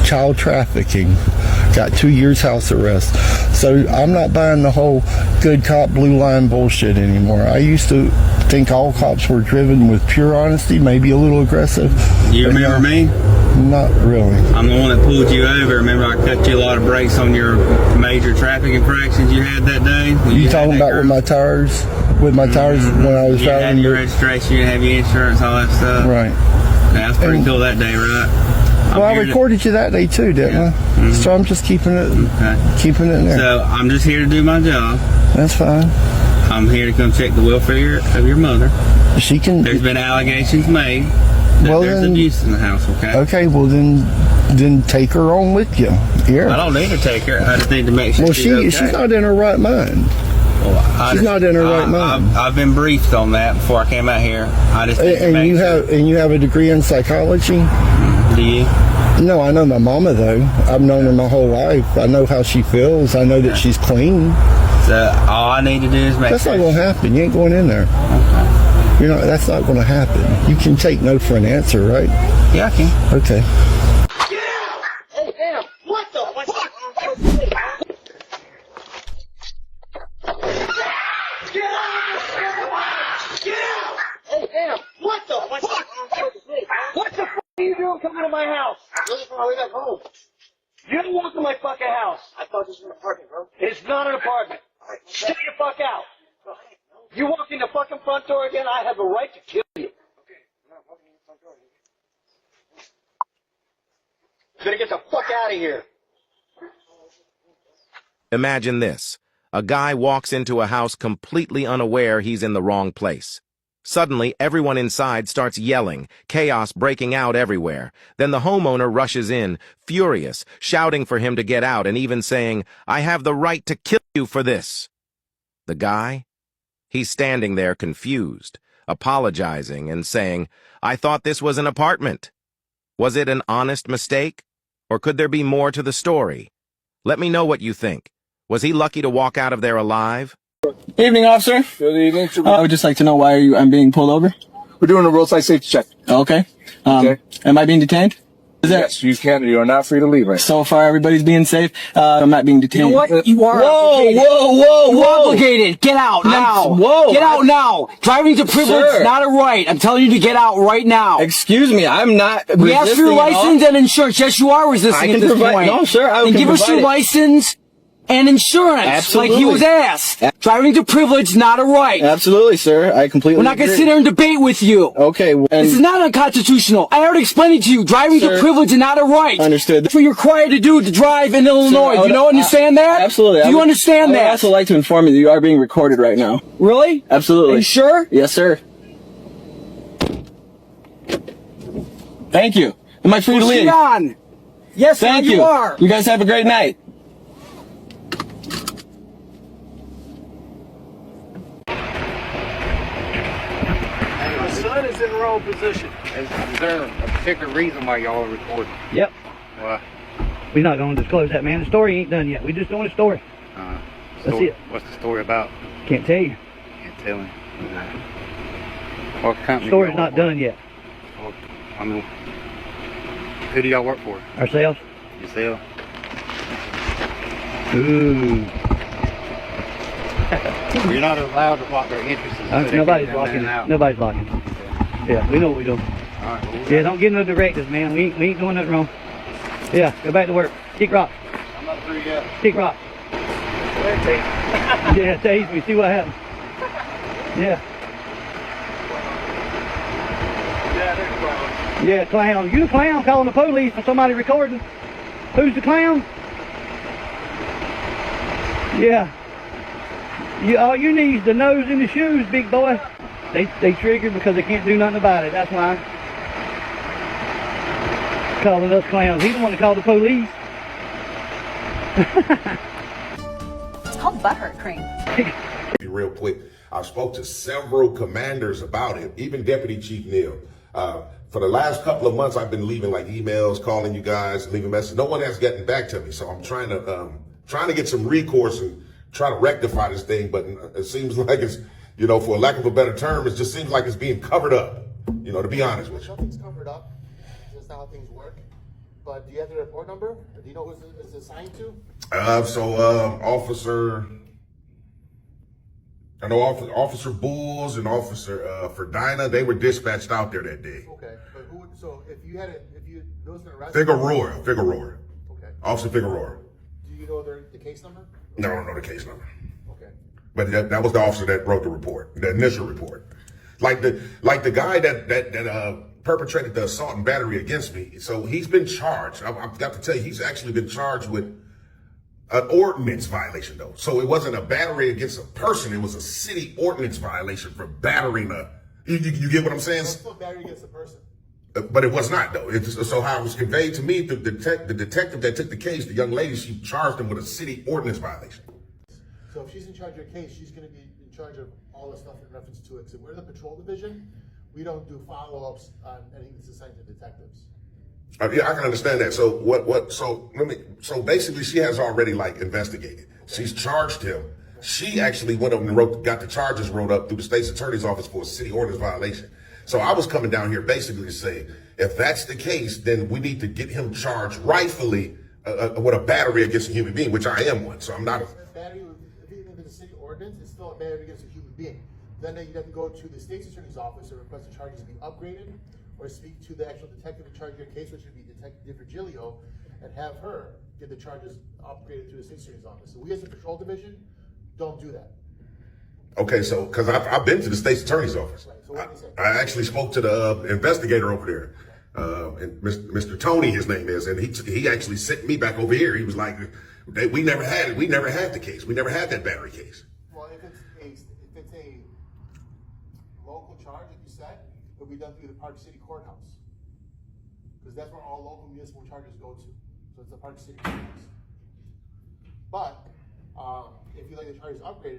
child trafficking. Got 2 years house arrest. So I'm not buying the whole good cop, blue line bullshit anymore. I used to think all cops were driven with pure honesty, maybe a little aggressive. You remember me? Not really. I'm the one that pulled you over. Remember, I cut you a lot of brakes on your major traffic infractions you had that day? You talking about with my tires? With my tires when I was you driving? had your registration, you have your insurance, all that stuff. Right. That was pretty cool that day, right? Well, I recorded you that day too, didn't I? Mm-hmm. So I'm just keeping it in there. So I'm just here to do my job. That's fine. I'm here to come check the welfare of your mother. She can. There's been allegations made that there's abuse in the house. Okay. Okay. Well, then take her on with you. Yeah. I don't need to take her. I just need to make sure. Well, she's not in her right mind. Well, she's not in her right mind. I've been briefed on that before I came out here. I just need to make sure. And you have a degree in psychology. Do you? No, I know my mama though. I've known her my whole life. I know how she feels. I know that she's clean. So all I need to do is make That's sure. not going to happen. You ain't going in there. Okay. You know, that's not going to happen. You can take no for an answer, right? Yeah, I can. Okay. Get out! Hey, damn! What the fuck? Get out! Get out! Hey, damn! What the fuck? What the fuck are you doing coming to my house? Looking for my way back home. You don't walk to my fucking house. I thought this was an apartment, bro. It's not an apartment. Right, stay the fuck out. You walk in the fucking front door again, I have a right to kill you. Okay, I'm not walking in the front door. You better get the fuck out of here. Imagine this. A guy walks into a house completely unaware he's in the wrong place. Suddenly, everyone inside starts yelling, chaos breaking out everywhere. Then the homeowner rushes in, furious, shouting for him to get out and even saying, "I have the right to kill you for this." The guy? He's standing there confused, apologizing and saying, "I thought this was an apartment." Was it an honest mistake? Or could there be more to the story? Let me know what you think. Was he lucky to walk out of there alive? Evening, officer. Good evening. I would just like to know why I'm being pulled over. We're doing a roadside safety check. Okay. Okay. Am I being detained? Yes, you can. You are not free to leave right So far, everybody's being safe. I'm not being detained. You know what? You are obligated. You're obligated. Get out now. Get out now. Driving to privilege is not a right. I'm telling you to get out right now. Excuse me, I'm not We asked for your license and insurance. Yes, you are resisting at this point. No, sir, I and can give us your provide it. license and insurance. Absolutely. Like he was asked. Driving to privilege is not a right. Absolutely, sir. I completely We're not going to agree. sit here and debate with you. Okay. This is not unconstitutional. I already explained it to you. Driving to privilege is not a right. Understood. That's what you're required to do to drive in Illinois. Sir, Do you understand that? Absolutely. Do you understand I would that? also like to inform you that you are being recorded right now. Really? Absolutely. Are you sure? Yes, sir. Thank you. Am I free to leave? Sit on. Yes, Thank you are. You guys have a great night. My son is in the wrong position. Is there a particular reason why y'all are recording? Yep. Why? We're not going to disclose that, man. The story ain't done yet. We just doing a story. That's it. What's the story about? Can't tell you. Can't tell me. What company? The story's not done yet. I mean, who do y'all work for? Ourselves? Yourself? Ooh. You're not allowed to block their entrances. So they Nobody's can't come in blocking and it. out. Nobody's blocking it. Yeah, we know what we're doing. All right, well, Yeah, don't give no directives, man. We ain't doing nothing wrong. Yeah, go back to work. Kick rock. I'm not through yet. Kick rock. Yeah, tase me. See what happens. Yeah. Yeah, clown. You the clown calling the police for somebody recording. Who's the clown? Yeah. All you need is the nose and the shoes, big boy. They triggered because they can't do nothing about it. That's why. Calling us clowns. He's the one that called the police. It's called butthurt cream. Real quick, I spoke to several commanders about it, even Deputy Chief Neal. For the last couple of months, I've been leaving like emails, calling you guys, leaving messages. No one has gotten back to me, so I'm trying to get some recourse and try to rectify this thing. But it seems like it's, for lack of a better term, it just seems like it's being covered up. To be honest with you. Nothing's covered up. That's not how things work. but do you have the report number? Do you know who it's assigned to? Officer, I know Officer Bulls and Officer Ferdinand, they were dispatched out there that day. Okay, but who? So if you there was an arrest. Figueroa. Okay. Officer Figueroa. Do you know the case number? No, I don't know the case number. Okay. But that was the officer that wrote the report, the initial report. Like the guy that perpetrated the assault and battery against me. So he's been charged. I've got to tell you, he's actually been charged with an ordinance violation, though. So it wasn't a battery against a person; it was a city ordinance violation for battering a. You get what I'm saying? It's still battery against a person. But it was not, though. So how it was conveyed to me, the detective that took the case, the young lady, she charged him with a city ordinance violation. So if she's in charge of your case, she's going to be in charge of all the stuff in reference to it. So we're the patrol division. We don't do follow-ups on anything that's assigned to detectives. Yeah, I can understand that. So so basically she has already investigated. She's charged him. She actually went up and got the charges wrote up through the state's attorney's office for a city ordinance violation. So I was coming down here basically to say, if that's the case, then we need to get him charged rightfully with a battery against a human being, which I am one. So I'm not. Battery, if it's a city ordinance, it's still a battery against a human being. Then you have to go to the state's attorney's office and request the charges be upgraded, or speak to the actual detective in charge of your case, which would be Detective Virgilio, and have her get the charges upgraded to the state's attorney's office. So we as a patrol division don't do that. Okay, so because I've been to the state's attorney's office. Right, so what do you say? I actually spoke to the investigator over there, and Mr. Tony, his name is, and he actually sent me back over here. He was like, we never had the case. We never had that battery case. Well, if it's a local charge, like you said, it'll be done through the Park City Courthouse, because that's where all local municipal charges go to. So it's the Park City Courthouse. But if you like the charges upgraded.